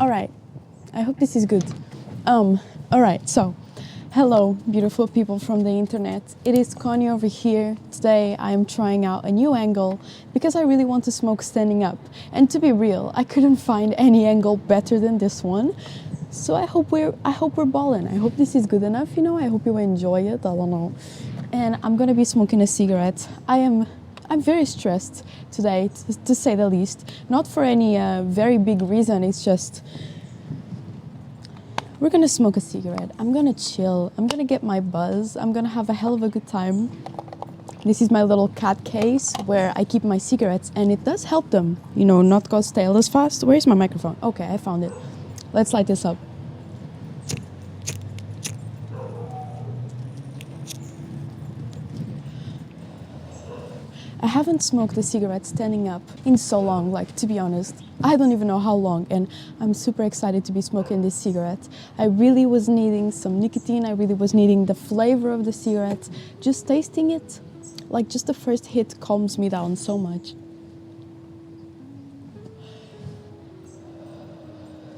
All right. I hope this is good. All right. So, hello, beautiful people from the internet. It is Connie over here. Today, I am trying out a new angle because I really want to smoke standing up. And to be real, I couldn't find any angle better than this one. So I hope we're balling. I hope this is good enough. I hope you enjoy it. I don't know. And I'm gonna be smoking a cigarette. I'm very stressed today, to say the least. Not for any very big reason. It's just we're gonna smoke a cigarette. I'm gonna chill. I'm gonna get my buzz. I'm gonna have a hell of a good time. This is my little cat case where I keep my cigarettes, and it does help them, not go stale as fast. Where's my microphone? Okay, I found it. Let's light this up. I haven't smoked a cigarette standing up in so long, to be honest. I don't even know how long, and I'm super excited to be smoking this cigarette. I really was needing some nicotine. I really was needing the flavor of the cigarette. Just tasting it, just the first hit calms me down so much.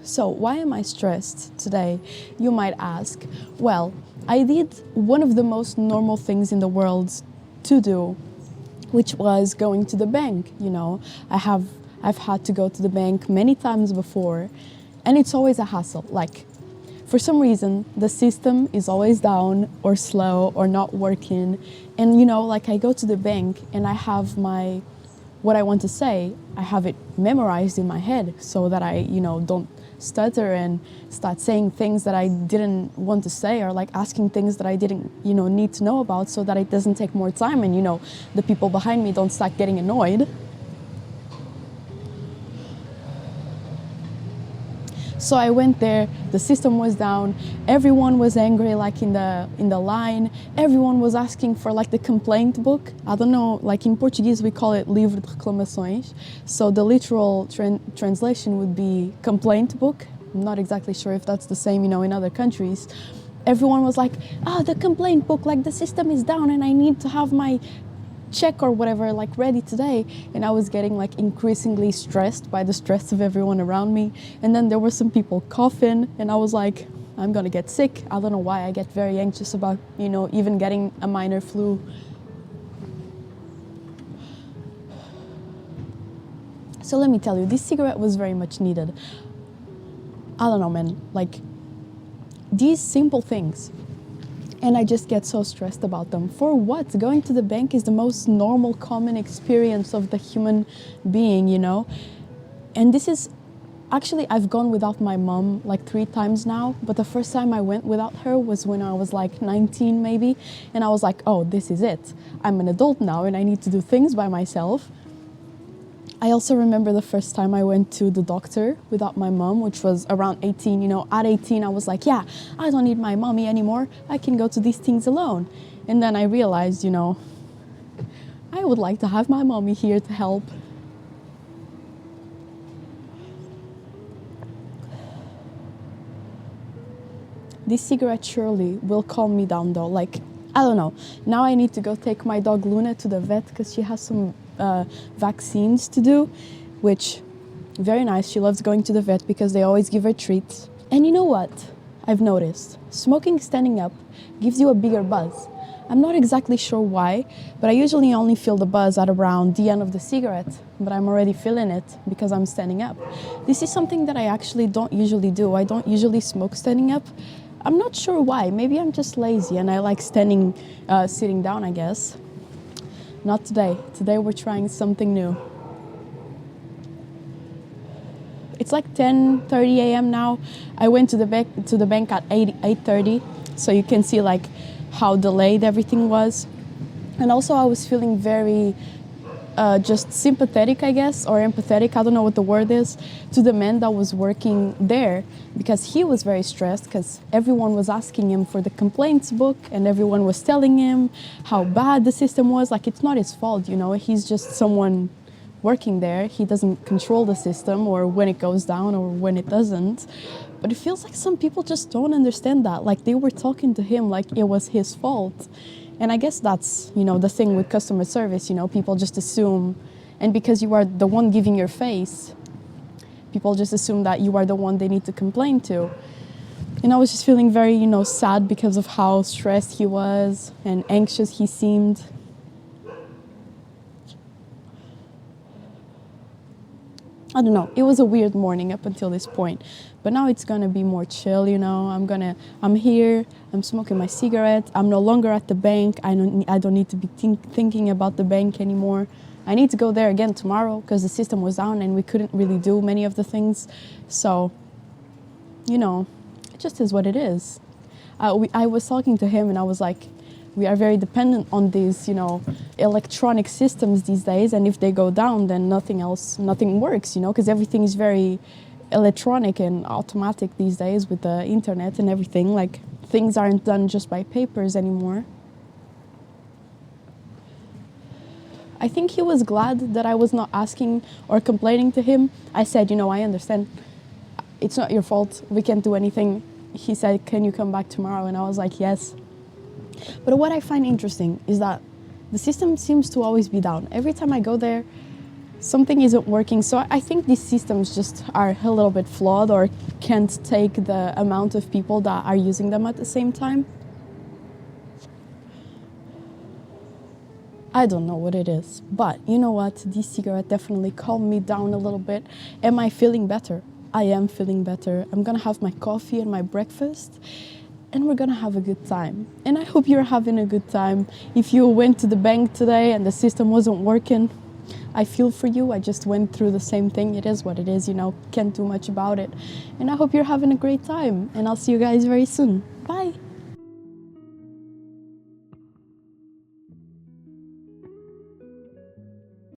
So, why am I stressed today, you might ask? Well, I did one of the most normal things in the world to do, which was going to the bank. I've had to go to the bank many times before, and it's always a hassle. For some reason, the system is always down or slow or not working. And I go to the bank and I have what I want to say, I have it memorized in my head so that I, don't stutter and start saying things that I didn't want to say, or asking things that I didn't, need to know about, so that it doesn't take more time and, the people behind me don't start getting annoyed. So I went there, the system was down, everyone was angry in the line, everyone was asking for the complaint book. I don't know, in Portuguese we call it livro de reclamações. So the literal translation would be complaint book. I'm not exactly sure if that's the same, in other countries. Everyone was the complaint book, the system is down and I need to have my check or whatever ready today. And I was getting increasingly stressed by the stress of everyone around me. And then there were some people coughing and I was I'm gonna get sick. I don't know why I get very anxious about even getting a minor flu. So let me tell you, this cigarette was very much needed. I don't know, man, these simple things. And I just get so stressed about them. For what? Going to the bank is the most normal, common experience of the human being, And this is, actually, I've gone without my mom 3 times now, but the first time I went without her was when I was 19 maybe. And I was oh, this is it. I'm an adult now and I need to do things by myself. I also remember the first time I went to the doctor without my mom, which was around 18. At 18, I was yeah, I don't need my mommy anymore. I can go to these things alone. And then I realized, I would like to have my mommy here to help. This cigarette surely will calm me down though. I don't know. Now I need to go take my dog Luna to the vet because she has some vaccines to do, which, very nice. She loves going to the vet because they always give her treats. And you know what? I've noticed smoking standing up gives you a bigger buzz. I'm not exactly sure why, but I usually only feel the buzz at around the end of the cigarette, but I'm already feeling it because I'm standing up. This is something that I actually don't usually do. I don't usually smoke standing up. I'm not sure why. Maybe I'm just lazy and I like sitting down, I guess. Not today. Today we're trying something new. It's 10:30 a.m. now. I went to the bank at 8:30, so you can see how delayed everything was. And also I was feeling very just sympathetic, I guess, or empathetic, I don't know what the word is, to the man that was working there, because he was very stressed because everyone was asking him for the complaints book and everyone was telling him how bad the system was. It's not his fault, he's just someone working there. He doesn't control the system or when it goes down or when it doesn't. But it feels some people just don't understand that. They were talking to him like it was his fault. And I guess that's, the thing with customer service, people just assume, and because you are the one giving your face, People just assume that you are the one they need to complain to. And I was just feeling very, sad because of how stressed he was and anxious he seemed. I don't know, it was a weird morning up until this point. But now it's gonna be more chill, I'm here, I'm smoking my cigarette, I'm no longer at the bank, I don't need to be thinking about the bank anymore. I need to go there again tomorrow because the system was down and we couldn't really do many of the things. So, it just is what it is. I was talking to him and I was like, we are very dependent on these, electronic systems these days. And if they go down, then nothing works, because everything is very electronic and automatic these days with the internet and everything. Like, things aren't done just by papers anymore. I think he was glad that I was not asking or complaining to him. I said, I understand. It's not your fault. We can't do anything. He said, can you come back tomorrow? And I was like, yes. But what I find interesting is that the system seems to always be down. Every time I go there, something isn't working. So I think these systems just are a little bit flawed or can't take the amount of people that are using them at the same time. I don't know what it is, but you know what? This cigarette definitely calmed me down a little bit. Am I feeling better? I am feeling better. I'm gonna have my coffee and my breakfast and we're gonna have a good time. And I hope you're having a good time. If you went to the bank today and the system wasn't working, I feel for you. I just went through the same thing. It is what it is, can't do much about it. And I hope you're having a great time. And I'll see you guys very soon. Bye.